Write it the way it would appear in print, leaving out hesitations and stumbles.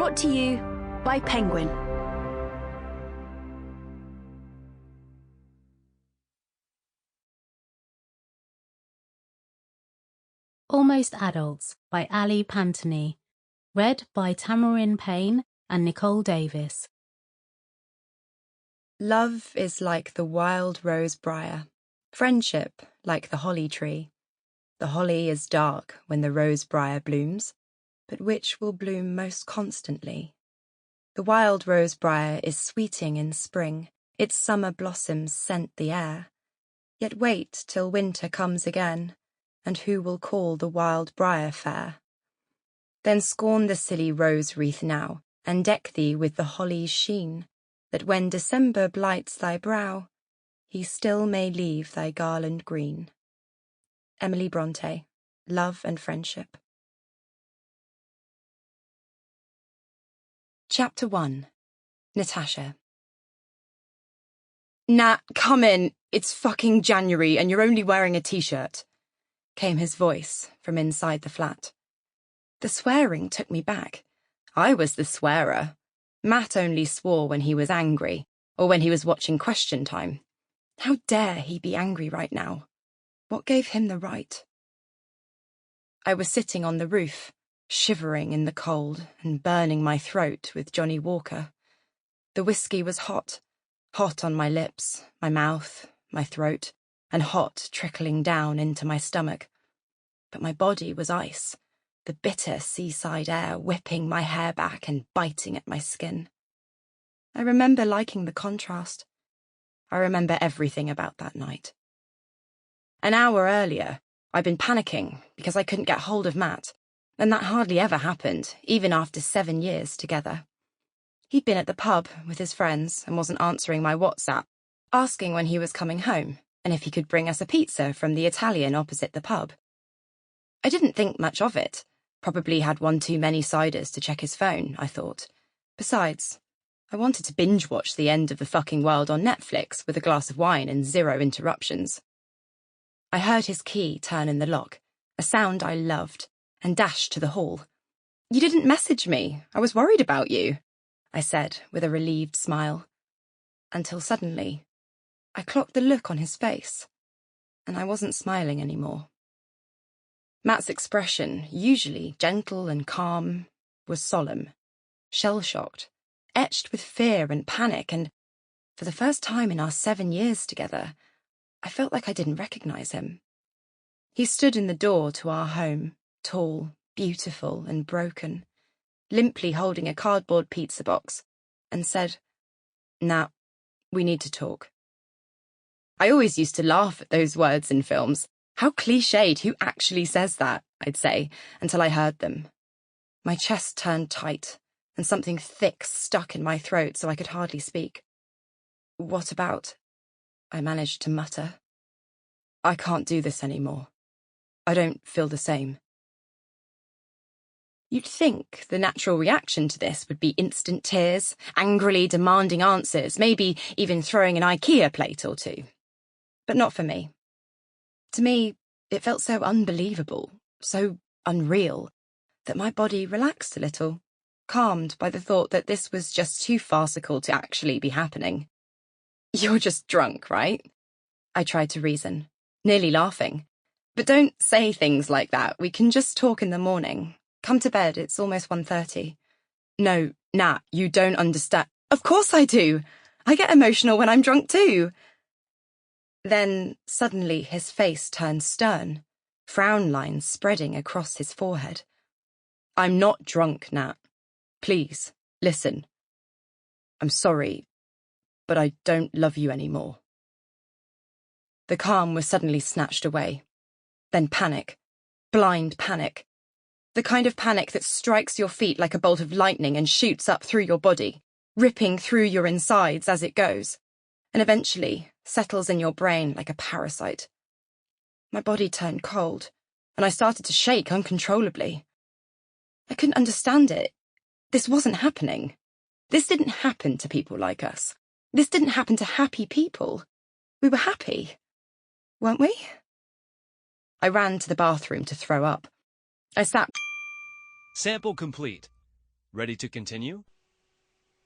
Brought to you by Penguin. Almost Adults by Ali Pantony. Read by Tamaryn Payne and Nicole Davis. Love is like the wild rose briar, friendship like the holly tree. The holly is dark when the rose briar blooms, but which will bloom most constantly? The wild rose briar is sweeting in spring, its summer blossoms scent the air. Yet wait till winter comes again, and who will call the wild briar fair? Then scorn the silly rose wreath now, and deck thee with the holly's sheen, that when December blights thy brow, he still may leave thy garland green. Emily Bronte, Love and Friendship. Chapter 1. Natasha. Nat, come in. It's fucking January and you're only wearing a t-shirt, came his voice from inside the flat. The swearing took me back. I was the swearer. Matt only swore when he was angry, or when he was watching Question Time. How dare he be angry right now? What gave him the right? I was sitting on the roof, shivering in the cold and burning my throat with Johnny Walker. The whiskey was hot on my lips, my mouth, my throat, and hot trickling down into my stomach. But my body was ice, the bitter seaside air whipping my hair back and biting at my skin. I remember liking the contrast. I remember everything about that night. An hour earlier, I'd been panicking because I couldn't get hold of Matt, and that hardly ever happened, even after 7 years together. He'd been at the pub with his friends and wasn't answering my WhatsApp, asking when he was coming home and if he could bring us a pizza from the Italian opposite the pub. I didn't think much of it. Probably had one too many ciders to check his phone, I thought. Besides, I wanted to binge-watch the end of the fucking world on Netflix with a glass of wine and 0 interruptions. I heard his key turn in the lock, a sound I loved, and dashed to the hall. "You didn't message me. I was worried about you," I said with a relieved smile. Until suddenly, I clocked the look on his face, and I wasn't smiling anymore. Matt's expression, usually gentle and calm, was solemn, shell-shocked, etched with fear and panic, and for the first time in our 7 years together, I felt like I didn't recognize him. He stood in the door to our home, tall, beautiful, and broken, limply holding a cardboard pizza box, and said, "Nat, we need to talk." I always used to laugh at those words in films. How cliched, who actually says that, I'd say, until I heard them. My chest turned tight, and something thick stuck in my throat so I could hardly speak. "What about?" I managed to mutter. "I can't do this anymore. I don't feel the same." You'd think the natural reaction to this would be instant tears, angrily demanding answers, maybe even throwing an IKEA plate or two. But not for me. To me, it felt so unbelievable, so unreal, that my body relaxed a little, calmed by the thought that this was just too farcical to actually be happening. "You're just drunk, right?" I tried to reason, nearly laughing. "But don't say things like that. We can just talk in the morning. Come to bed, it's almost 1:30. "No, Nat, you don't understand." "Of course I do. I get emotional when I'm drunk too." Then, suddenly, his face turned stern, frown lines spreading across his forehead. "I'm not drunk, Nat. Please, listen. I'm sorry, but I don't love you anymore." The calm was suddenly snatched away. Then panic. Blind panic. The kind of panic that strikes your feet like a bolt of lightning and shoots up through your body, ripping through your insides as it goes, and eventually settles in your brain like a parasite. My body turned cold, and I started to shake uncontrollably. I couldn't understand it. This wasn't happening. This didn't happen to people like us. This didn't happen to happy people. We were happy, weren't we? I ran to the bathroom to throw up. I sat. Sample complete. Ready to continue?